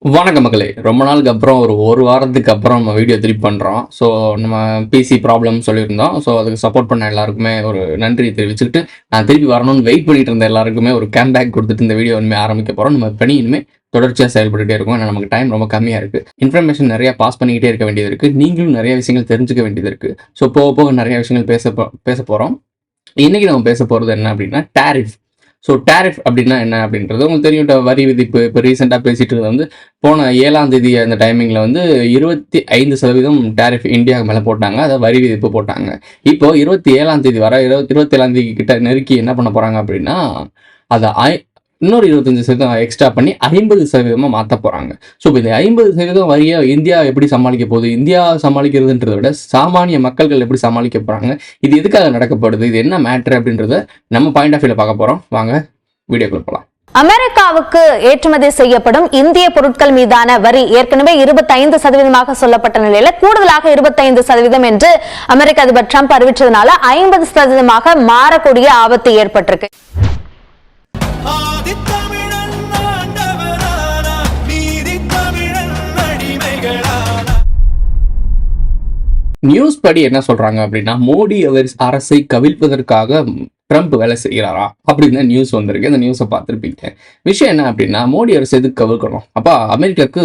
வணக்கம் மக்களே. ரொம்ப நாளுக்கு அப்புறம் ஒரு வாரத்துக்கு அப்புறம் நம்ம வீடியோ திருப்பி பண்ணுறோம். ஸோ நம்ம பிசி ப்ராப்ளம் சொல்லியிருந்தோம். ஸோ அதுக்கு சப்போர்ட் பண்ண எல்லாருக்குமே ஒரு நன்றி தெரிவிச்சுக்கிட்டு, நான் திருப்பி வரணும்னு வெயிட் பண்ணிட்டு இருந்த எல்லாருக்குமே ஒரு கேம்பேக் கொடுத்துட்டு இந்த வீடியோ இனிமேல் ஆரம்பிக்க போகிறோம். நம்ம பணி இனிமேல் தொடர்ச்சியாக செயல்பட்டுகிட்டே இருக்கும். ஏன்னா நமக்கு டைம் ரொம்ப கம்மியாக இருக்குது. இன்ஃபர்மேஷன் நிறையா பாஸ் பண்ணிக்கிட்டே இருக்க வேண்டியது இருக்குது. நீங்களும் நிறைய விஷயங்கள் தெரிஞ்சுக்க வேண்டியது இருக்குது. ஸோ போக போக நிறைய விஷயங்கள் பேச போகிறோம். இன்றைக்கி நம்ம பேச போகிறது என்ன அப்படின்னா டேரிஃப். ஸோ டேரிஃப் அப்படின்னா என்ன அப்படின்றது உங்களுக்கு தெரியும். வரி விதிப்பு இப்போ ரீசெண்டாக பேசிட்டு இருந்தது வந்து போன 7ஆம் தேதி அந்த டைமிங்கில் வந்து 25% டேரிஃப் இந்தியாவுக்கு மேலே போட்டாங்க. அதை வரி விதிப்பு போட்டாங்க. இப்போ 27ஆம் தேதி வர 27ஆம் தேதி கிட்ட நெருக்கி என்ன பண்ண போகிறாங்க அப்படின்னா அதை இன்னொரு 25% எக்ஸ்ட்ரா பண்ணி 50% மாற்ற போகிறாங்க. ஸோ இப்போ இந்த 50% வரியை இந்தியா எப்படி சமாளிக்க போகுது? இந்தியா சமாளிக்கிறதுன்றதை விட சாமானிய மக்கள்கள் எப்படி சமாளிக்க போகிறாங்க? இது எதுக்காக நடக்கப்படுது? இது என்ன மேட்ரு அப்படின்றத நம்ம பாயிண்ட் ஆஃப் வியூவில் பார்க்க போகிறோம். வாங்க வீடியோக்குள்ள போகலாம். அமெரிக்காவுக்கு ஏற்றுமதி செய்யப்படும் இந்திய பொருட்கள் மீதான வரி ஏற்கனவே 25% சொல்லப்பட்ட நிலையில கூடுதலாக 25% என்று அமெரிக்க அதிபர் டிரம்ப் அறிவிச்சதுனால 50% மாறக்கூடிய ஆபத்து ஏற்பட்டிருக்கு. நியூஸ் படி என்ன சொல்றாங்க அப்படின்னா, மோடி அரசை கவிழ்ப்பதற்காக ட்ரம்ப் வேலை செய்கிறாரா அப்படின்னு நியூஸ் வந்திருக்கு. அந்த நியூஸை பார்த்துருப்பீங்க. விஷயம் என்ன அப்படின்னா, மோடி அரசு எதுக்கு கவிழ்க்கணும்? அப்பா அமெரிக்காவுக்கு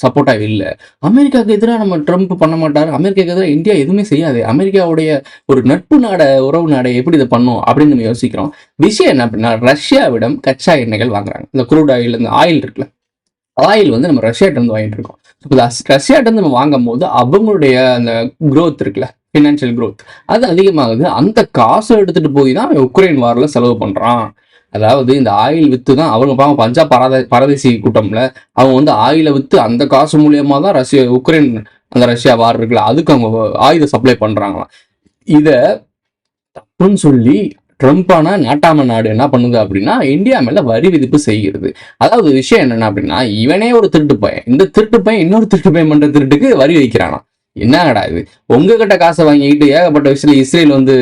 சப்போர்ட்டாக இல்லை, அமெரிக்காவுக்கு எதிராக நம்ம ட்ரம்ப் பண்ண மாட்டார், அமெரிக்காவுக்கு எதிராக இந்தியா எதுவுமே செய்யாது, அமெரிக்காவுடைய ஒரு நட்பு உறவு நாடை எப்படி இதை பண்ணும் அப்படின்னு நம்ம யோசிக்கிறோம். விஷயம் என்ன அப்படின்னா, ரஷ்யாவிடம் கச்சா எண்ணெய்கள் வாங்குறாங்க. இந்த குரூட் ஆயில், இந்த ஆயில் இருக்குல்ல, ஆயில் வந்து நம்ம ரஷ்யாட்ட இருந்து வாங்கிட்டு இருக்கோம். ரஷ்யாட்ட இருந்து நம்ம வாங்கும் போது அவங்களுடைய அந்த குரோத் இருக்குல்ல, ஃபினான்ஷியல் குரோத், அது அதிகமாகுது. அந்த காசை எடுத்துட்டு போய் தான் உக்ரைன் வாரில் செலவு பண்றான். அதாவது இந்த ஆயில் வித்து தான் அவங்க பாவம் பஞ்சாப் பரதேசி கூட்டம்ல அவங்க வந்து ஆயிலை வித்து அந்த காசு மூலியமா தான் உக்ரைன் அந்த ரஷ்யா வார் இருக்குல்ல, அதுக்கு அவங்க ஆயுத சப்ளை பண்றாங்களாம். இதை தப்புன்னு சொல்லி ட்ரம்ப்பான நாட்டாம நாடு என்ன பண்ணுது அப்படின்னா, இந்தியா மேல வரி விதிப்பு செய்கிறது. அதாவது விஷயம் என்னன்னா அப்படின்னா, இவனே ஒரு திருட்டு பையன், இந்த திருட்டு பையன் இன்னொரு திருட்டு பையன் பண்ற திருட்டுக்கு வரி வைக்கிறானா? என்னடா இது? உங்ககிட்ட காசை வாங்கிட்டு ஏகப்பட்ட விஷயத்துல இஸ்ரேல் வந்து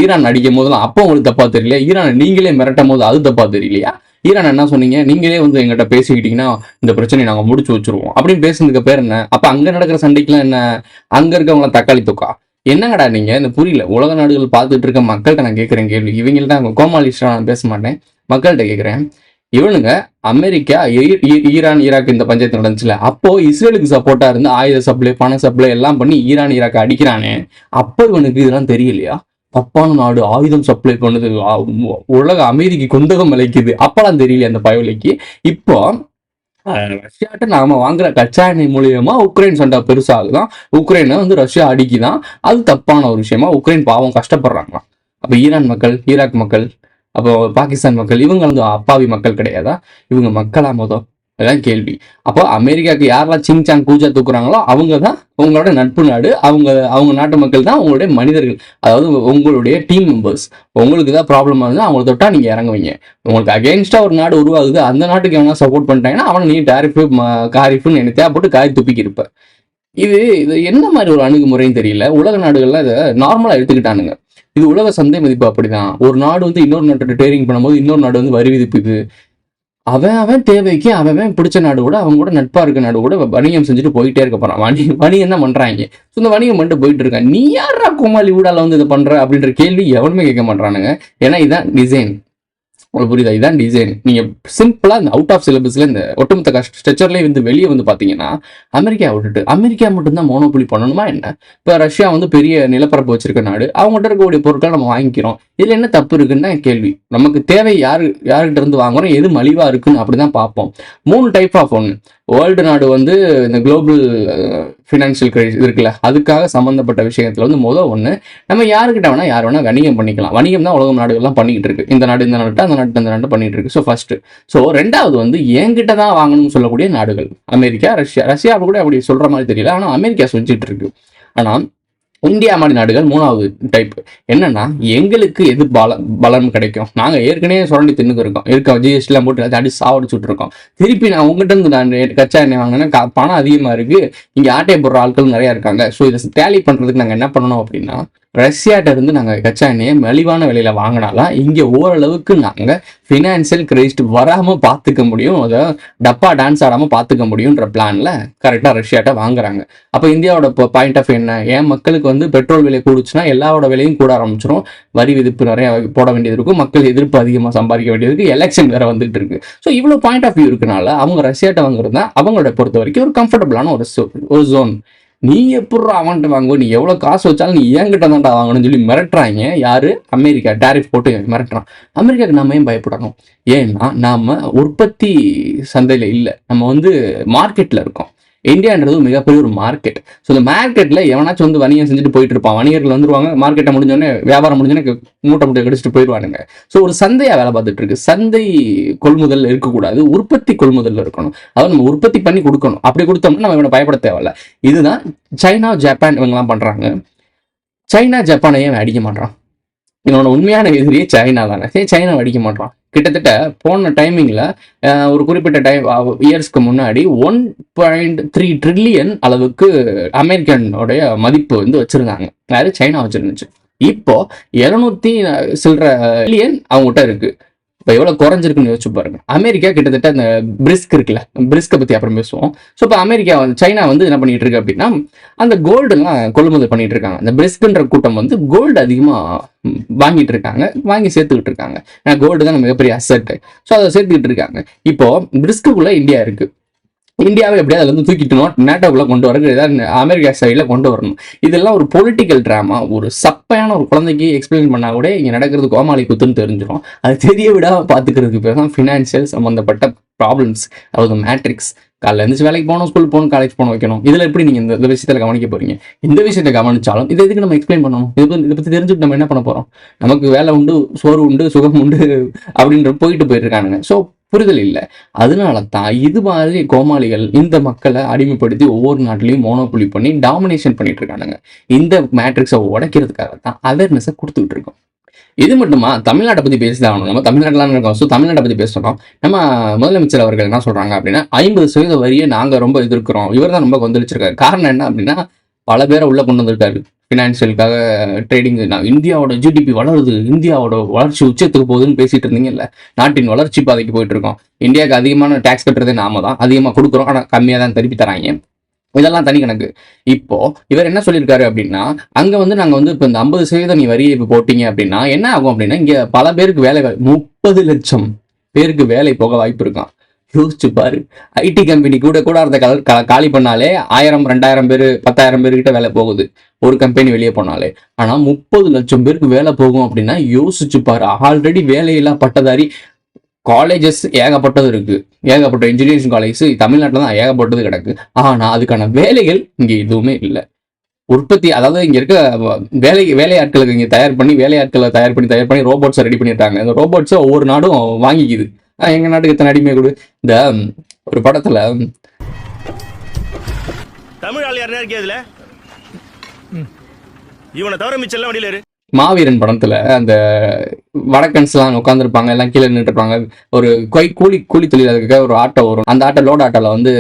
ஈரான் அடிக்கும் போதெல்லாம் அப்போ உங்களுக்கு தப்பா தெரியல, ஈரான் நீங்களே மிரட்டும் போது அது தப்பா தெரியலையா? ஈரான் என்ன சொன்னீங்க? நீங்களே வந்து எங்கிட்ட பேசிக்கிட்டீங்கன்னா இந்த பிரச்சனையை நாங்க முடிச்சு வச்சிருவோம் அப்படின்னு பேசுனதுக்கு பேர் என்ன? அப்ப அங்க நடக்கிற சண்டைக்குலாம் என்ன? அங்க இருக்கவங்கள தக்காளி தொக்கா? என்னங்கடா நீங்க? இந்த புரியல. உலக நாடுகள் பார்த்துட்டு இருக்க மக்கள்கிட்ட நான் கேட்குறேன் கேள்வி. இவங்கள்ட்ட கோமாளிஸ்டா நான் பேச மாட்டேன், மக்கள்கிட்ட கேட்குறேன். இவனுங்க அமெரிக்கா ஈரான் ஈராக் இந்த பஞ்சாயத்து நடந்துச்சுல, அப்போ இஸ்ரேலுக்கு சப்போர்ட்டா இருந்து ஆயுத சப்ளை பண சப்ளை எல்லாம் பண்ணி ஈரான் ஈராக் அடிக்கிறானே, அப்போ இவனுக்கு இதெல்லாம் தெரியலையா? தப்பான நாடு ஆயுதம் சப்ளை பண்ணுது, உலக அமைதிக்கு குந்தகம் அழைக்குது, அப்பெல்லாம் தெரியல அந்த பயவலைக்கு. இப்போ ரஷ்யாட்ட நாம வாங்குற கச்சா எண்ணெய் மூலியமா உக்ரைன் சண்டை பெருசாகுதான், உக்ரைனை வந்து ரஷ்யா அடிக்குதான். அது தப்பான ஒரு விஷயமா உக்ரைன் பாவம் கஷ்டப்படுறாங்களாம். அப்ப ஈரான் மக்கள், ஈராக் மக்கள், அப்போ பாகிஸ்தான் மக்கள், இவங்க வந்து அப்பாவி மக்கள் கிடையாதா? இவங்க மக்களா மொதல்? அதான் கேள்வி. அப்போ அமெரிக்காவுக்கு யாரெல்லாம் சிங்சாங் பூஜா தூக்குறாங்களோ அவங்க தான் உங்களோட நட்பு நாடு, அவங்க நாட்டு மக்கள் தான் உங்களுடைய மனிதர்கள், அதாவது உங்களுடைய டீம் மெம்பர்ஸ். உங்களுக்கு தான் ப்ராப்ளம் ஆகுது, அவங்கள தொட்டா நீங்க இறங்குவீங்க. உங்களுக்கு அகேன்ஸ்டா ஒரு நாடு உருவாகுது, அந்த நாட்டுக்கு எவனா சப்போர்ட் பண்ணிட்டாங்கன்னா அவனை நீ டாரிஃபு காரிஃபுன்னு என்ன தேவைப்பட்டு காரி துப்பிக்கி இருப்ப. இது என்ன மாதிரி ஒரு அணுகுமுறைன்னு தெரியல. உலக நாடுகள்லாம் இதை நார்மலா எடுத்துக்கிட்டானுங்க. இது உலக சந்தை மதிப்பு அப்படிதான். ஒரு நாடு வந்து இன்னொரு நாட்டோட ட்ரேடிங் பண்ணும்போது இன்னொரு நாடு வந்து வரி விதிப்புக்கு அவன் தேவைக்கு அவன் பிடிச்ச நாடு கூட அவங்க கூட நட்பா இருக்க நாடு கூட வணிகம் செஞ்சுட்டு போயிட்டே இருக்க போறான். வணிகம் தான் பண்றாங்க. ஸோ இந்த வணிகம் பண்ணிட்டு போயிட்டு இருக்கான். நீ யாரா கோமாளி ஊடால வந்து இதை பண்ற அப்படின்ற கேள்வி எவனுமே கேட்க மாட்டானுங்க. ஏன்னா இதுதான் டிசைன். உங்களுக்கு புரியுதா? இதுதான் டிசைன். நீங்க சிம்பிளா இந்த அவுட் ஆஃப் சிலபஸ்ல இந்த ஒட்டுமொத்த ஸ்ட்ரக்சர்லேயே வந்து வெளியே வந்து பாத்தீங்கன்னா, அமெரிக்கா விட்டுட்டு அமெரிக்கா மட்டும்தான் மோனோபொலி பண்ணணுமா என்ன? இப்ப ரஷ்யா வந்து பெரிய நிலப்பரப்பு வச்சிருக்க நாடு, அவங்ககிட்ட இருக்கக்கூடிய பொருட்களை நம்ம வாங்கிக்கிறோம். இதுல என்ன தப்பு இருக்குன்னு கேள்வி. நமக்கு தேவை யாருக்கிட்ட இருந்து வாங்குறோம், எது மலிவா இருக்குன்னு அப்படிதான் பார்ப்போம். 3 டைப் ஆஃப் ஒன்று. வேர்ல்டு நாடு வந்து இந்த குளோபல் ஃபினான்ஷியல் கிரைசிஸ் இருக்குல்ல, அதுக்காக சம்பந்தப்பட்ட விஷயத்துல வந்து ஒன்று, நம்ம யாருக்கிட்ட வேணா யார் வேணா வணிகம் பண்ணிக்கலாம். வணிகம் தான் உலகம் நாடுகள்லாம் பண்ணிக்கிட்டு இருக்கு. இந்த நாடு இந்த நாட்டு, அந்த நாட்டு பண்ணிட்டு இருக்கு. So first. ஸோ ரெண்டாவது வந்து என்கிட்ட தான் வாங்கணும்னு சொல்லக்கூடிய நாடுகள் அமெரிக்கா, ரஷ்யா கூட அப்படி சொல்ற மாதிரி தெரியல, ஆனா அமெரிக்கா செஞ்சுட்டு இருக்கு. ஆனா இந்தியா மாதிரி நாடுகள் 3வது டைப். என்னன்னா, எங்களுக்கு எது பலம் கிடைக்கும், நாங்க ஏற்கனவே சுரண்டி தின்னுக்கு இருக்கோம், ஜிஎஸ்டி எல்லாம் போட்டு அடி சாவடிச்சுட்டு இருக்கோம். திருப்பி நான் உங்ககிட்ட இருந்து நான் கச்சா எண்ணெய் வாங்கினேன்னா பணம் அதிகமா இருக்கு, இங்க ஆட்டையை போடுற ஆட்கள் நிறைய இருக்காங்க. ஸோ இதை டேலி பண்றதுக்கு நாங்க என்ன பண்ணணும் அப்படின்னா, ரஷ்யாட்ட இருந்து நாங்கள் கச்சா எண்ணெயை மலிவான விலையில வாங்கினாலாம் இங்கே ஓரளவுக்கு நாங்கள் ஃபினான்சியல் கிரைஸ்ட் வராமல் பார்த்துக்க முடியும், அதை டப்பா டான்ஸ் ஆடாமல் பார்த்துக்க முடியுன்ற பிளானில் கரெக்டாக ரஷ்யாட்ட வாங்குறாங்க. அப்போ இந்தியாவோட பாயிண்ட் ஆஃப் என்ன, என் மக்களுக்கு வந்து பெட்ரோல் விலை கூடுச்சுன்னா எல்லாரோட விலையும் கூட ஆரம்பிச்சிடும், வரி விதிப்பு நிறைய போட வேண்டியது இருக்கும், மக்கள் எதிர்ப்பு அதிகமாக சம்பாதிக்க வேண்டியது இருக்கு, எலெக்ஷன் வேற வந்துட்டு இருக்கு. ஸோ இவ்வளோ பாயிண்ட் ஆஃப் வியூ இருக்கனால அவங்க ரஷ்யாட்ட வாங்குறது தான் அவங்களோட பொறுத்த வரைக்கும் ஒரு கம்ஃபர்டபுளான ஒரு ஜோன். நீ எப்படி அவன்கிட்ட வாங்குவோம், நீ எவ்வளோ காசு வச்சாலும் நீ என்கிட்ட தான்டா வாங்கணும்னு சொல்லி மிரட்டுறாங்க. யாரு? அமெரிக்கா. டேரிஃப் போட்டு மிரட்டுறான். அமெரிக்காவுக்கு நம்ம ஏன் பயப்படணும்? ஏன்னா நாம உற்பத்தி சந்தையில் இல்லை, நம்ம வந்து மார்க்கெட்டில் இருக்கோம். இந்தியான்றது மிகப்பெரிய ஒரு மார்க்கெட். ஸோ இந்த மார்க்கெட்டில் எவனாச்சும் வந்து வணிகம் செஞ்சுட்டு போயிட்டு இருப்பான், வணிகர்கள் வந்துருவாங்க, மார்க்கெட்டை முடிஞ்சோடனே வியாபாரம் முடிஞ்சோடனே மூட்டை கடிச்சிட்டு போயிடுவானுங்க. ஸோ ஒரு சந்தையாக வேலை பார்த்துட்டு இருக்கு. சந்தை கொள்முதல் இருக்கக்கூடாது, உற்பத்தி கொள்முதல் இருக்கணும். அதாவது நம்ம உற்பத்தி பண்ணி கொடுக்கணும். அப்படி கொடுத்தோம்னா நம்ம இவனை பயப்பட தேவையில்ல. இதுதான் சைனா ஜப்பான் இவங்கெல்லாம் பண்றாங்க. சைனா ஜப்பானை ஏன் அடிக்க மாட்டான்? இவனோட உண்மையான எதிரியே சைனா தானே. சைனா அடிக்க மாட்டான். கிட்டத்தட்ட போன டைமிங்ல ஒரு குறிப்பிட்ட இயர்ஸ்க்கு முன்னாடி 1.3 ட்ரில்லியன் அளவுக்கு அமெரிக்கனோடைய மதிப்பு வந்து வச்சிருந்தாங்க. யாரு? சைனா வச்சிருந்துச்சு. இப்போ 700 சில்லற மில்லியன் அவங்ககிட்ட இருக்கு. இப்போ எவ்வளோ குறைஞ்சிருக்குன்னு யோசிச்சு பாருங்க. அமெரிக்கா கிட்டத்தட்ட அந்த பிரிஸ்க் இருக்குல்ல, பிரிஸ்கை பற்றி அப்புறம் பேசுவோம். ஸோ இப்போ அமெரிக்கா வந்து சைனா வந்து என்ன பண்ணிட்டு இருக்கு அப்படின்னா அந்த கோல்டுலாம் கொள்முதல் பண்ணிட்டு இருக்காங்க. அந்த பிரிஸ்க்ன்ற கூட்டம் வந்து கோல்டு அதிகமாக வாங்கிட்டு இருக்காங்க, வாங்கி சேர்த்துக்கிட்டு இருக்காங்க. ஏன்னா கோல்டு தான் மிகப்பெரிய அசெட். ஸோ அதை சேர்த்துக்கிட்டு இருக்காங்க. இப்போ பிரிஸ்குள்ள இந்தியா இருக்கு. இந்தியாவை எப்படியா அதில் வந்து தூக்கிட்டு நேட்டோக்குள்ள கொண்டு வரது, ஏதாவது அமெரிக்கா சைடில் கொண்டு வரணும். இதெல்லாம் ஒரு பொலிட்டிக்கல் ட்ராமா. ஒரு சப்பையான ஒரு குழந்தைக்கு எக்ஸ்பிளைன் பண்ணா கூட இங்கே நடக்கிறது கோமாளி குத்துன்னு தெரிஞ்சிடும். அது தெரிய விடாம பார்த்துக்கிறதுக்கு பேர் தான் ஃபினான்ஷியல் சம்மந்தப்பட்ட ப்ராப்ளம்ஸ், அதாவது மேட்ரிக்ஸ். காலைல எழுந்திரிச்சு வேலைக்கு போகணும், ஸ்கூல் போகணும், காலேஜ் போகணும் வைக்கணும். இதில் எப்படி நீங்கள் இந்த விஷயத்தில் கவனிக்க போறீங்க? இந்த விஷயத்தை கவனிச்சாலும் இதை எதுக்கு நம்ம எக்ஸ்பிளைன் பண்ணணும்? இதை பற்றி தெரிஞ்சுட்டு நம்ம என்ன பண்ண போகிறோம்? நமக்கு வேலை உண்டு, சோறு உண்டு, சுகம் உண்டு அப்படின்ற போயிட்டு இருக்கானுங்க. ஸோ புரிதல் இல்லை. அதனால தான் இது மாதிரி கோமாளிகள் இந்த மக்களை அடிமைப்படுத்தி ஒவ்வொரு நாட்டிலையும் மோனோபொலி பண்ணி டாமினேஷன் பண்ணிட்டு இருக்கானுங்க. இந்த மேட்ரிக்ஸை உடைக்கிறதுக்காக தான் அவேர்னஸை கொடுத்துக்கிட்டு இருக்கோம். இது மட்டுமா? தமிழ்நாட்டை பற்றி பேசிதான் ஆகணும். நம்ம தமிழ்நாட்டில் இருக்கோம். ஸோ தமிழ்நாட்டை பற்றி பேசணும். நம்ம முதலமைச்சர் அவர்கள் என்ன சொல்றாங்க அப்படின்னா 50% வரியை நாங்கள் ரொம்ப எதிர்க்கிறோம், இவர் தான் ரொம்ப கொந்தளிச்சிருக்காரு. காரணம் என்ன அப்படின்னா பல பேரை உள்ள கொண்டு வந்திருக்காரு ஃபினான்ஷியலுக்காக, ட்ரேடிங். இந்தியாவோட ஜிடிபி வளருது, இந்தியாவோட வளர்ச்சி உச்சத்துக்கு போகுதுன்னு பேசிட்டு இருந்தீங்கல்ல. நாட்டின் வளர்ச்சி பாதைக்கு போயிட்டு இருக்கோம். இந்தியாவுக்கு அதிகமான டேக்ஸ் கட்டுறதே நாம தான், அதிகமாக கொடுக்குறோம், ஆனால் கம்மியாக தான் திருப்பி தராங்க. இதெல்லாம் தனி கணக்கு. இப்போ இவர் என்ன சொல்லியிருக்காரு அப்படின்னா அங்க வந்து நாங்க வந்து இப்போ இந்த 50% நீ வரியை இப்போ போட்டீங்க அப்படின்னா என்ன ஆகும் அப்படின்னா இங்க பல பேருக்கு வேலை 30 லட்சம் பேருக்கு வேலை போக வாய்ப்பு இருக்கான். யோசிச்சு பாரு. ஐடி கம்பெனி கூட அந்த காலி பண்ணாலே 1000 2000 பேர் 10,000 பேர்கிட்ட வேலை போகுது ஒரு கம்பெனி வெளியே போனாலே. ஆனா 30 லட்சம் பேருக்கு வேலை போகும் அப்படின்னா யோசிச்சு பாரு. ஆல்ரெடி வேலையில்லா பட்டதாரி காலேஜஸ் ஏகப்பட்டது இருக்கு, ஏகப்பட்ட இன்ஜினியரிங் காலேஜ் தமிழ்நாட்டில் தான் ஏகப்பட்டது கிடக்கு. ஆனா அதுக்கான வேலைகள் இங்க எதுவுமே இல்லை. உற்பத்தி, அதாவது இங்க இருக்க வேலையாட்களுக்கு இங்க வேலையாட்களை தயார் பண்ணி ரோபோட்ஸை ரெடி பண்ணிட்டாங்க. இந்த ரோபோட்ஸை ஒவ்வொரு நாடும் வாங்கிக்குது. எங்க நாட்டுக்கு இத்தனை அடிமை கொடு. இந்த ஒரு படத்துல தமிழ் ஆள் யாருன்னா இருக்கேதுல இவனை தவிர மிச்சம் எல்லாம் வண்டியில மாவீரன் படத்துல அந்த வடக்கன்ஸ் எல்லாம் உட்காந்துருப்பாங்க, எல்லாம் கீழே நின்றுட்டு இருப்பாங்க. ஒரு கூலி தொழிலாளர்களுக்கு ஒரு ஆட்டோ வரும். அந்த ஆட்டோ லோட் ஆட்டோல வந்து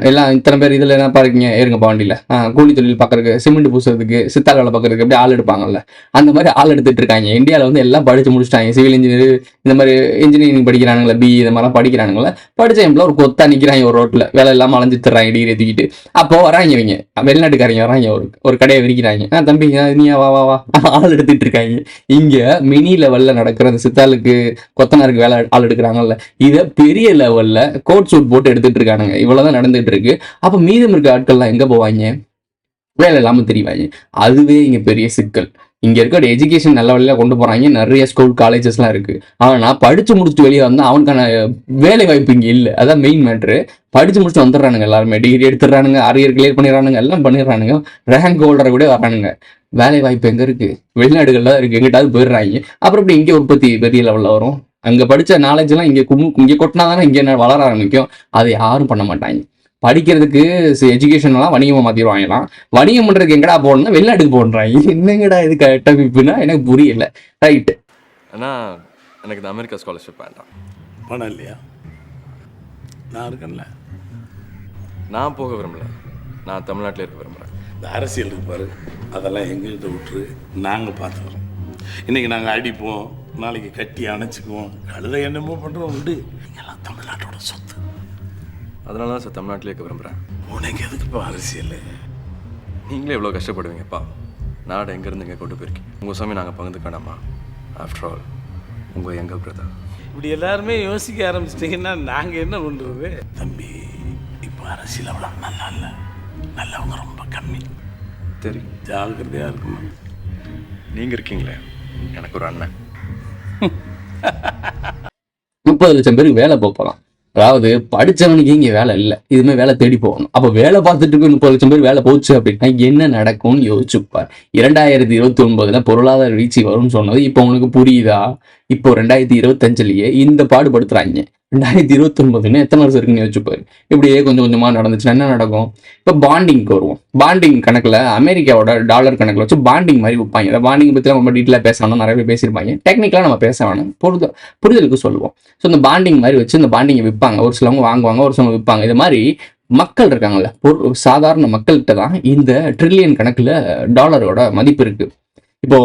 எல்லாம் இத்தனை பேர் இதுல என்ன பாருங்க ஏறுங்கப்பா வண்டியில, கூலி தொழில் பார்க்கறதுக்கு, சிமெண்ட் பூசுறதுக்கு, சித்தாள் வேலை பார்க்கறதுக்கு எப்படி ஆள் எடுப்பாங்கல்ல, அந்த மாதிரி ஆள் எடுத்துட்டு இருக்காங்க. இந்தியாவில் வந்து எல்லாம் படிச்சு முடிச்சுட்டாங்க. சிவில் இன்ஜினியர், இந்த மாதிரி இன்ஜினியரிங் படிக்கிறானுங்களா, BE இந்த மாதிரிலாம் படிக்கிறானுங்களா, படிச்ச எம்பள ஒரு கொத்தா நிக்கிறாங்க ஒரு ரோட்ல, வேலை இல்லாம அலைஞ்சு தர்றாங்க டிகிரி தூக்கிட்டு. அப்போ வராங்க இவங்க வெளிநாட்டுக்காரங்க வராங்க, ஒரு கடையை விரிக்கிறாங்க. தம்பி நீயா வா வா வா ஆள் எடுத்துட்டு இருக்காங்க. இங்க மினி லெவல்ல நடக்கிற அந்த சித்தாளுக்கு கொத்தனாருக்கு வேலை ஆள் எடுக்கிறாங்கல்ல, இதை பெரிய லெவல்ல கோட் சூட் போட்டு எடுத்துட்டு இருக்கானுங்க. இவ்வளவுதான் நடந்துட்டு இருக்கு. அப்ப மீதம் இருக்க ஆட்கள்லாம் எங்க போவாங்க? வேலை இல்லாம தெரிவாங்க. அதுவே இங்க பெரிய சிக்கல். இங்க இருக்க எஜுகேஷன் நல்ல வழியில கொண்டு போறாங்க, நிறைய ஸ்கூல் காலேஜஸ் எல்லாம் இருக்கு. ஆனா படிச்சு முடிச்சுட்டு வெளியே வந்தா அவனுக்கான வேலை வாய்ப்பு இங்க இல்லை. அதான் மெயின் மேட்ரு. படிச்சு முடிச்சுட்டு வந்துடுறானுங்க, எல்லாருமே டிகிரி எடுத்துடுறானுங்க, அரியர் கிளியர் பண்ணிடுறானுங்க, எல்லாம் பண்ணிடுறானுங்க, ரேங்க் ஹோல்டரை கூட வர்றானுங்க. வேலை வாய்ப்பு எங்க இருக்கு? வெளிநாடுகள்ல இருக்கு, எங்கிட்டாவது போயிடுறாங்க. அப்புறம் இப்படி இங்கே உற்பத்தி பெரிய லெவல்ல வரும். அங்க படிச்ச நாலேஜ் எல்லாம் இங்க கொட்டினாதானே இங்க வளர ஆரம்பிக்கும். அதை யாரும் பண்ண மாட்டாங்க. படிக்கிறதுக்கு எஜுகேஷன் எல்லாம் வணிகமா மாத்திடுவாங்கலாம். வணிகம் பண்றதுக்கு எங்கடா போகணும்னா வெளிநாட்டுக்கு போடுறாங்க. என்னங்கடா இது கட்டமைப்புனா எனக்கு புரியல. ரைட். ஆனா எனக்கு இந்த அமெரிக்கா ஸ்காலர்ஷிப் வேண்டாம். பணம் இல்லையா? நான் இருக்கேன்ல. நான் போக விரும்பல, நான் தமிழ்நாட்டில் இருக்க விரும்புகிறேன். இந்த அரசியல் இருப்பார், அதெல்லாம் எங்கள்கிட்ட விட்டுரு, நாங்கள் பார்த்துக்கிறோம். இன்றைக்கி நாங்கள் அடிப்போம், நாளைக்கு கட்டி அணைச்சிக்குவோம், கழுத என்னமோ பண்ணுறோம் உண்டு. நீங்கள்லாம் தமிழ்நாட்டோட சொத்து. அதனால தான் சார் தமிழ்நாட்டிலே இருக்க விரும்புகிறேன். உனக்கு எதுக்குப்பா அரசியல்? நீங்களே எவ்வளோ கஷ்டப்படுவீங்கப்பா. நாடு எங்கேருந்து இங்கே கொண்டு போயிருக்கீங்க. உங்கள் சாமி நாங்கள் பகிர்ந்துக்க வேணாமா? ஆஃப்டர் ஆல் உங்கள் எங்கள் பிரதர். இப்படி எல்லாருமே யோசிக்க ஆரம்பிச்சிட்டிங்கன்னா நாங்கள் என்ன பண்ணுறது? தம்பி, இப்போ அரசியல் அவ்வளோ நல்லா இல்லை, நல்லவங்க ரொம்ப கம்மி. தெரியும், ஜாகிரதையாக இருக்கணும். நீங்கள் இருக்கீங்களே எனக்கு ஒரு அண்ணன். 30 லட்சம் பேருக்கு வேலை போகலாம். அதாவது படிச்சவனுக்கு இங்கே வேலை இல்லை, இதுமே வேலை தேடி போகணும். அப்போ வேலை பார்த்துட்டு இருக்க 30 லட்சம் பேர் வேலை போச்சு அப்படின்னா என்ன நடக்கும்னு யோசிச்சுப்பார். 2029 பொருளாதார வீழ்ச்சி வரும்னு சொன்னது இப்போ உனக்கு புரியுதா? இப்போ 2025லயே இந்த பாடுபடுத்துறாங்க. 2029 எத்தனை வருஷம் இருக்குன்னு யோசிச்சுப்பாரு. இப்படியே கொஞ்சம் கொஞ்சமா நடந்துச்சுன்னா என்ன நடக்கும்? இப்போ பாண்டிங்க்கு வருவோம். பாண்டிங் கணக்குல அமெரிக்காவோட டாலர் கணக்குல வச்சு பாண்டிங் மாதிரி விற்பாங்க. இந்த பாண்டிங் பத்தி ரொம்ப டீட்டெயிலாக பேச வேணும், நிறைய பேர் பேசியிருப்பாங்க. டெக்னிக்கலா நம்ம பேச வேணும், புரிதலுக்கு சொல்லுவோம். ஸோ இந்த பாண்டிங் மாதிரி வச்சு இந்த பாண்டிங்கை விற்பாங்க. ஒரு சிலவங்க வாங்குவாங்க, ஒரு சிலவங்க விற்பாங்க. இது மாதிரி மக்கள் இருக்காங்கல்ல, சாதாரண மக்கள்கிட்ட தான் இந்த ட்ரில்லியன் கணக்குல டாலரோட மதிப்பு இருக்கு. இப்போ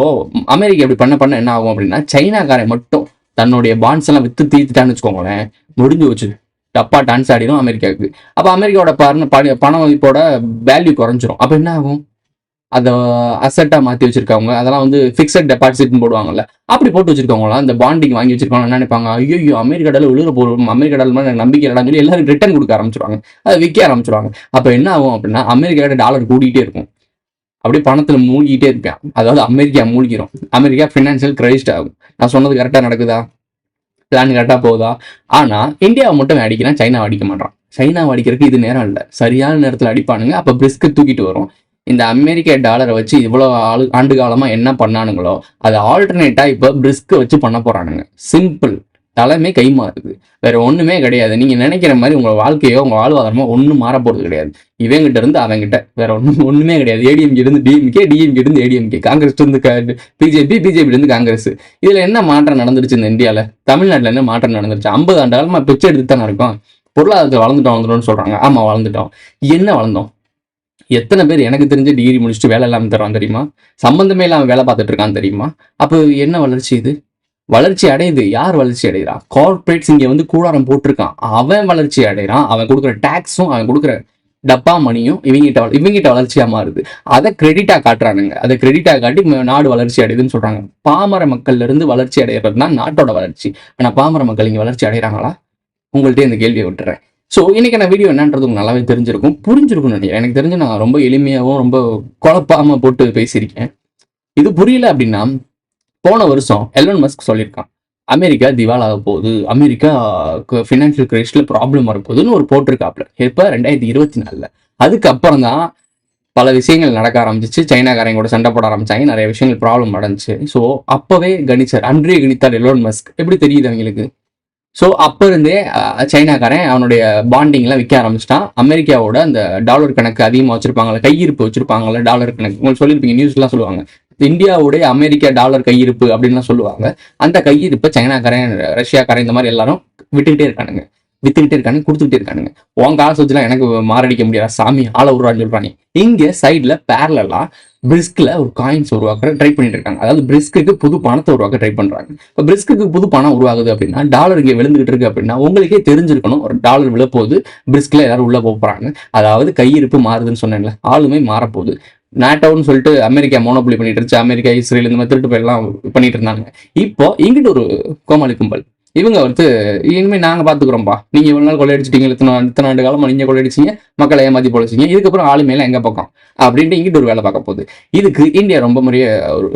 அமெரிக்கா இப்படி பண்ண என்ன ஆகும் அப்படின்னா, சைனாக்காரன் மட்டும் தன்னுடைய பாண்ட்ஸ் எல்லாம் வித்து தீர்த்துட்டான்னு வச்சுக்கோங்களேன், முடிஞ்சு வச்சு டப்பா டான்ஸ் ஆடிடும் அமெரிக்காவுக்கு. அப்போ அமெரிக்காவோட பண மதிப்போட வேல்யூ குறைஞ்சிரும். அப்போ என்ன ஆகும்? அதை அசெட்டாக மாற்றி வச்சிருக்கவங்க, அதெல்லாம் வந்து ஃபிக்ஸட் டெபாசிட்னு போடுவாங்கல்ல, அப்படி போட்டு வச்சிருக்கவங்களாம் இந்த பாண்டிங் வாங்கி வச்சிருக்கவங்க என்ன நினைப்பாங்க? ஐயோ அமெரிக்கா டாலர் விழுற போகிறோம், அமெரிக்கா டாலர் மாதிரி எனக்கு நம்பிக்கை இல்லைன்னு சொல்லி எல்லாரும் ரிட்டர்ன் கொடுக்க ஆரம்பிச்சிருவாங்க, அதை விற்க ஆரம்பிச்சிருவாங்க. அப்போ என்ன ஆகும் அப்படின்னா, அமெரிக்காவோட டாலர் கூட்டிகிட்டே இருக்கும், அப்படியே பணத்தில் மூழ்கிட்டே இருப்பேன். அதாவது அமெரிக்கா மூழ்கிடும், அமெரிக்கா ஃபினான்ஷியல் கிரைஸ்ட் ஆகும். நான் சொன்னது கரெக்டாக நடக்குதா? பிளான் கரெக்டாக போகுதா? ஆனால் இந்தியாவை மட்டும் அடிக்கிறான், சைனாவை அடிக்க மாட்டான். சைனாவை அடிக்கிறதுக்கு இது நேரம் இல்லை, சரியான நேரத்தில் அடிப்பானுங்க. அப்போ பிரிஸ்க்கு தூக்கிட்டு வரும். இந்த அமெரிக்க டாலரை வச்சு இவ்வளோ ஆண்டு காலமாக என்ன பண்ணானுங்களோ அது ஆல்டர்னேட்டாக இப்போ பிரிஸ்க்கு வச்சு பண்ண போகிறானுங்க. சிம்பிள், தலைமை கை மாறுது, வேற ஒன்றுமே கிடையாது. நீங்கள் நினைக்கிற மாதிரி உங்கள் வாழ்க்கையோ உங்கள் வாழ்வாதாரமோ ஒன்றும் மாற போகிறது கிடையாது. இவங்கிட்ட இருந்து அவங்ககிட்ட வேற ஒன்றுமே கிடையாது. ஏடிஎம்கே இருந்து டிஎம்கே, டிஎம்கே இருந்து ஏடிஎம்கே, காங்கிரஸ் இருந்து பிஜேபி, பிஜேபி இருந்து காங்கிரஸ். இதில் என்ன மாற்றம் நடந்துருச்சு இந்த இந்தியாவில்? தமிழ்நாட்டில் என்ன மாற்றம் நடந்துருச்சு? 50 ஆண்டு காலமாக பிச்சை எடுத்து தானே இருக்கோம். பொருளாதாரத்தை வளர்ந்துட்டோம்னு சொல்கிறாங்க. ஆமாம் வளர்ந்துட்டோம். என்ன வளர்ந்தோம்? எத்தனை பேர் எனக்கு தெரிஞ்ச டிகிரி முடிச்சுட்டு வேலை இல்லாமல் தருவான் தெரியுமா? சம்பந்தமே இல்லாமல் வேலை பார்த்துட்டு இருக்கான் தெரியுமா? அப்போ என்ன வளர்ச்சி இது? வளர்ச்சி அடையுது. யார் வளர்ச்சி அடைகிறான்? கார்பரேட்ஸ் இங்கே வந்து கூடாரம் போட்டிருக்கான், அவன் வளர்ச்சி அடைகிறான். அவன் கொடுக்குற டேக்ஸும் அவன் கொடுக்குற டப்பா மணியும் இவங்கிட்ட வளர்ச்சியா மாறுது. அதை கிரெடிட்டா காட்டுறானுங்க. அதை கிரெடிட்டா காட்டி நாடு வளர்ச்சி அடையுதுன்னு சொல்றாங்க. பாமர மக்கள்ல இருந்து வளர்ச்சி அடைகிறது தான் நாட்டோட வளர்ச்சி. ஆனா பாமர மக்கள் இங்க வளர்ச்சி அடைகிறாங்களா? உங்கள்கிட்ட இந்த கேள்வியை விட்டுறேன். ஸோ இன்னைக்கு நான் வீடியோ என்னன்றது உங்களுக்கு நல்லாவே புரிஞ்சிருக்கும்னு நினைக்கிறேன். எனக்கு தெரிஞ்சு நான் ரொம்ப எளிமையாகவும் ரொம்ப குழப்பாம போட்டு பேசியிருக்கேன். இது புரியல அப்படின்னா, போன வருஷம் எலன் மஸ்க் சொல்லியிருக்கான், அமெரிக்கா திவாலாக போகுது, அமெரிக்கா ஃபினான்ஷியல் கிரைஸ்ல ப்ராப்ளம் வரப்போகுதுன்னு ஒரு போட்டிருக்காப்ல. இப்போ 2024. அதுக்கப்புறம் தான் பல விஷயங்கள் நடக்க ஆரம்பிச்சிச்சு. சைனாக்காரங்க கூட சண்டை போட ஆரம்பிச்சாங்க, நிறைய விஷயங்கள் ப்ராப்ளம் நடந்துச்சு. ஸோ அப்பவே அன்றே கணித்தார் எலன் மஸ்க். எப்படி தெரியுது அவங்களுக்கு? ஸோ அப்போ இருந்தே சைனாக்காரன் அவனுடைய பாண்டிங்லாம் விற்க ஆரம்பிச்சிட்டான். அமெரிக்காவோட அந்த டாலர் கணக்கு அதிகமாக வச்சிருப்பாங்களே, கையிருப்பு வச்சிருப்பாங்களே, டாலர் கணக்கு உங்களுக்கு சொல்லியிருப்பீங்க, நியூஸ்லாம் சொல்லுவாங்க, இந்தியாவுடைய அமெரிக்கா டாலர் கையிருப்பு அப்படின்லாம் சொல்லுவாங்க. அந்த கையிருப்பை சைனாக்காரன், ரஷ்யாக்காரன் இந்த மாதிரி எல்லாரும் விட்டுக்கிட்டே இருக்கானுங்க, கொடுத்துக்கிட்டே இருக்கானுங்க. உன் காசு வச்சுலாம் எனக்கு மாரடிக்க முடியாது சாமி, ஆளை விடுறான்னு சொல்றாங்க. இங்கே சைடில் பேரலா பிரிஸ்கில் ஒரு காயின்ஸ் உருவாக்க ட்ரை பண்ணிட்டு இருக்காங்க. அதாவது பிரிஸ்க்கு புது பணத்தை உருவாக்க ட்ரை பண்றாங்க. இப்போ பிரிஸ்க்கு புது பணம் உருவாகுது அப்படின்னா, டாலர் இங்கே விழுந்துகிட்டு இருக்கு அப்படின்னா உங்களுக்கே தெரிஞ்சிருக்கணும், ஒரு டாலர் விழப்போகுது, பிரிஸ்கில் எல்லாரும் உள்ள போறாங்க. அதாவது கையிருப்பு மாறுதுன்னு சொன்னேன்ல, ஆளுமை மாறப்போகுது. நாட்டோன்னு சொல்லிட்டு அமெரிக்கா மோனோபொலி பண்ணிட்டு இருந்துச்சு, அமெரிக்கா இஸ்ரேல் இந்த மாதிரி திருட்டு போயெல்லாம் பண்ணிட்டு இருந்தாங்க. இப்போ இங்கிட்ட ஒரு கோமாளி கும்பல், இவங்க வந்து இனிமேல் நாங்கள் பார்த்துக்குறோம்ப்பா, நீங்கள் இவ்வளோ நாள் கொள்ளையடிச்சிட்டீங்க, இத்தனை ஆண்டு காலமாக நீங்கள் கொள்ளையடிச்சிங்க, மக்களை ஏமாற்றி பொழைச்சிங்க, இதுக்கப்புறம் ஆளுமையில எங்கே பக்கம் அப்படின்ட்டு இங்கிட்ட ஒரு வேலை பார்க்க போகுது. இதுக்கு இந்தியா ரொம்ப முறைய ஒரு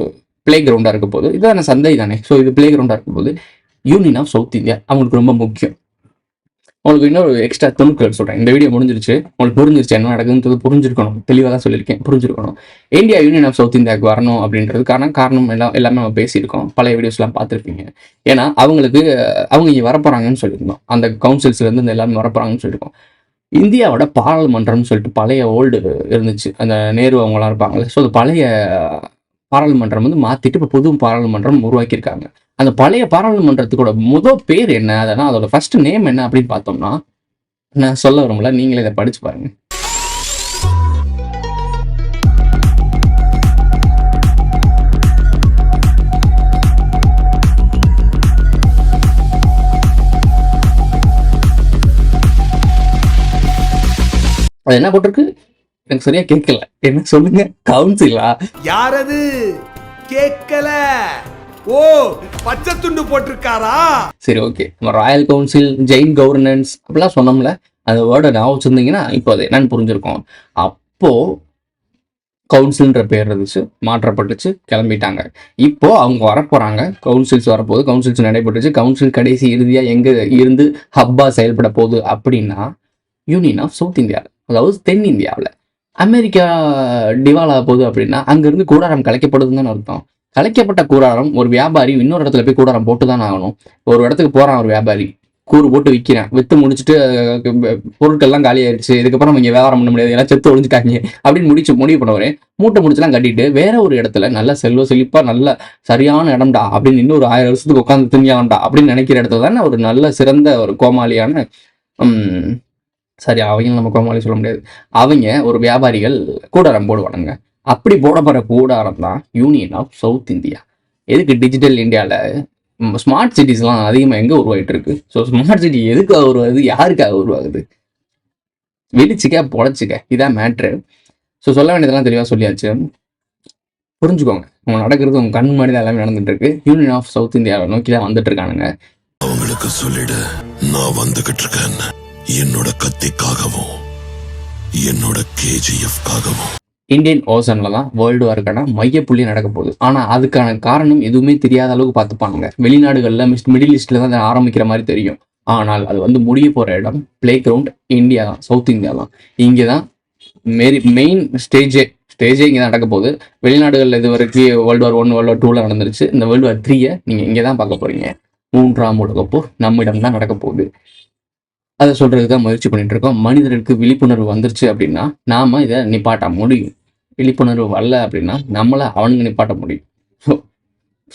பிளே கிரவுண்டாக இருக்க போகுது. இதுதான சந்தை தானே. ஸோ இது பிளே கிரவுண்டாக இருக்க போகுது. யூனியன் ஆஃப் சவுத் இந்தியா அவங்களுக்கு ரொம்ப முக்கியம். உங்களுக்கு இன்னொரு எக்ஸ்ட்ரா துணுக்கள் சொல்கிறேன். இந்த வீடியோ முடிஞ்சிருச்சு, உங்களுக்கு புரிஞ்சிருச்சு என்ன நடக்குதுன்றது புரிஞ்சிருக்கணும், தெளிவாக தான் சொல்லியிருக்கேன், புரிஞ்சிருக்கணும். இந்தியா யூனியன் ஆஃப் சவுத் இந்தியாவுக்கு வரணும் அப்படின்றது காரணம் எல்லாமே நம்ம பேசியிருக்கோம், பழைய வீடியோஸ்லாம் பார்த்துருப்பீங்க. ஏன்னா அவங்க இங்கே வரப்போகிறாங்கன்னு சொல்லியிருந்தோம், அந்த கவுன்சில்ஸ்லேருந்து இந்த எல்லாமே வரப்போகிறாங்கன்னு சொல்லியிருக்கோம். இந்தியாவோட பாராளுமன்றம்னு சொல்லிட்டு பழைய ஓல்டு இருந்துச்சு, அந்த நேரு அவங்களாம் இருப்பாங்கல்ல. ஸோ அந்த பழைய பாராளுமன்றம் வந்து மாற்றிட்டு இப்போ புது பாராளுமன்றம் உருவாக்கியிருக்காங்க. அந்த பழைய பாராளுமன்றத்துக்கோட முதல் பேர் என்ன, அதெல்லாம் அதோட ஃபர்ஸ்ட் நேம் என்ன அப்படின்னு பார்த்தோம்னா, நான் சொல்ல வரும்ல, நீங்களே இதை படிச்சு பாருங்க. அது என்ன போட்டிருக்கு எனக்கு சரியா கேட்கல, என்ன சொல்லுங்க, கவுன்சிலா? யாரது கேட்கல? ஓ, பச்சை துண்டு போட்டிருக்காரா? சரி, ஓகே. நம்ம ராயல் கவுன்சில், ஜெயின் கவர்னன்ஸ் அப்படிலாம் சொன்னோம்ல, அந்த வேர்டை ஞாபகம் வச்சிருந்தீங்கன்னா இப்போ அது என்னன்னு புரிஞ்சிருக்கும். அப்போ கவுன்சில்ன்ற பேர் இருந்துச்சு, மாற்றப்பட்டுச்சு, கிளம்பிட்டாங்க. இப்போ அவங்க வரப்போறாங்க, கவுன்சில்ஸ் வரப்போகுது, கவுன்சில்ஸ் நடைபெற்றுச்சு. கவுன்சில் கடைசி இறுதியா எங்க இருந்து ஹப்பா செயல்பட போகுது அப்படின்னா யூனியன் ஆஃப் சவுத் இந்தியாவில், அதாவது தென் இந்தியாவில். அமெரிக்கா டிவால் ஆக போகுது அப்படின்னா அங்கிருந்து கூடாரம் கலைக்கப்படுதுன்னு அர்த்தம். கலைக்கப்பட்ட கூடாரம் ஒரு வியாபாரி இன்னொரு இடத்துல போய் கூடாரம் போட்டு தான் ஆகணும். ஒரு இடத்துக்கு போறான் ஒரு வியாபாரி, கூறு போட்டு விற்கிறேன், விற்று முடிச்சுட்டு பொருட்கள்லாம் காலி ஆயிடுச்சு, இதுக்கப்புறம் இங்கே வியாபாரம் பண்ண முடியாது, எல்லாம் செத்து ஒழிஞ்சுட்டாங்க அப்படின்னு முடிவு பண்ணுவாரு. மூட்டை முடிச்சுலாம் கட்டிட்டு வேற ஒரு இடத்துல நல்ல செல்வ செழிப்பா நல்ல சரியான இடம்டா அப்படின்னு இன்னொரு 1000 வருஷத்துக்கு உட்காந்து திங்கலாம்டா அப்படின்னு நினைக்கிற இடத்துல தானே ஒரு நல்ல சிறந்த ஒரு கோமாளியான சரி, அவங்க நம்ம கோமாளி சொல்ல முடியாது, அவங்க ஒரு வியாபாரிகள் கூடாரம் போடுவானுங்க. அப்படி போடப்படுற கூடாரம் தான் யூனியன் ஆஃப் சவுத் இந்தியா. எதுக்கு டிஜிட்டல் இந்தியாவில் ஸ்மார்ட் சிட்டிஸ்லாம் அதிகமாக எங்கே உருவாகிட்டு இருக்கு? ஸோ ஸ்மார்ட் சிட்டி எதுக்காக உருவாகுது, யாருக்காக உருவாகுது? வெளிச்சிக்க பொழைச்சிக்க, இதான் மேட்ரு. ஸோ சொல்ல வேண்டியதெல்லாம் தெளிவாக சொல்லியாச்சு, புரிஞ்சுக்கோங்க. அவங்க நடக்கிறது உங்கள் கண் முன்னாடி தான் எல்லாமே நடந்துட்டு இருக்கு. யூனியன் ஆஃப் சவுத் இந்தியாவை நோக்கி தான் வந்துட்டு இருக்கானுங்க. அவங்களுக்கு சொல்லிடு நான் வந்துகிட்டு இருக்கேன், என்னோட கத்திக்காகவும் என்னோட கேஜிஎஃப்காகவும். இந்தியன் ஓசனில் தான் வேர்ல்டு வாருக்கான மையப்புள்ளி நடக்க போகுது. ஆனால் அதுக்கான காரணம் எதுவுமே தெரியாத அளவுக்கு பார்த்துப்பானுங்க. வெளிநாடுகளில் மிடில் ஈஸ்டில் தான் அதை ஆரம்பிக்கிற மாதிரி தெரியும். ஆனால் அது வந்து முடிய போகிற இடம் பிளே கிரவுண்ட் இந்தியா தான், சவுத் இந்தியா தான். இங்கே தான் மெயின் ஸ்டேஜே இங்கே தான் நடக்க போகுது. வெளிநாடுகளில் இது வரைக்கும் வேர்ல்டு வார் 1, வேர்ல்டு வார் 2 நடந்துருச்சு. இந்த வேர்ல்டு வார் 3 நீங்கள் இங்கே தான் பார்க்க போகிறீங்க. 3ஆம் உலகப்போர் நம்மிடம் தான் நடக்க போகுது. அதை சொல்கிறதுக்கு தான் முயற்சி பண்ணிட்டு இருக்கோம். மனிதர்களுக்கு விழிப்புணர்வு வந்துருச்சு அப்படின்னா நாம் இதை நிப்பாட்ட முடியும். விழிப்புணர்வு வரல அப்படின்னா நம்மளை அவனுங்க நிப்பாட்ட முடியும்.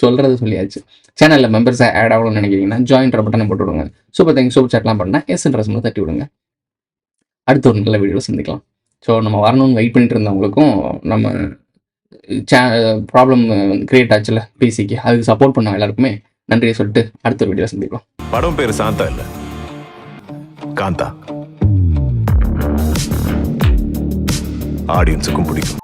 சொல்கிறது சொல்லியாச்சு. சேனலில் மெம்பர்ஸை ஆட் ஆகணும்னு நினைக்கிறீங்கன்னா ஜாயின்ட்ற பட்டனை போட்டு விடுங்க. Super thanks. சூப்பர் சாட்லாம் பண்ணால் எஸ்என்ட்ரஸ் மட்டும் தட்டி விடுங்க. அடுத்த ஒரு நல்ல வீடியோவில் சந்திக்கலாம். ஸோ நம்ம வரணும்னு வெயிட் பண்ணிட்டு இருந்தவங்களுக்கும் நம்ம ப்ராப்ளம் கிரியேட் ஆச்சுல பிசிக்கு, அதுக்கு சப்போர்ட் பண்ண எல்லாருக்குமே நன்றியை சொல்லிட்டு அடுத்த ஒரு வீடியோவில் சந்திக்கலாம். படம் பேர் சாந்தா இல்லை, காந்தா. ஆடியன்ஸுக்கும் பிடிக்கும்.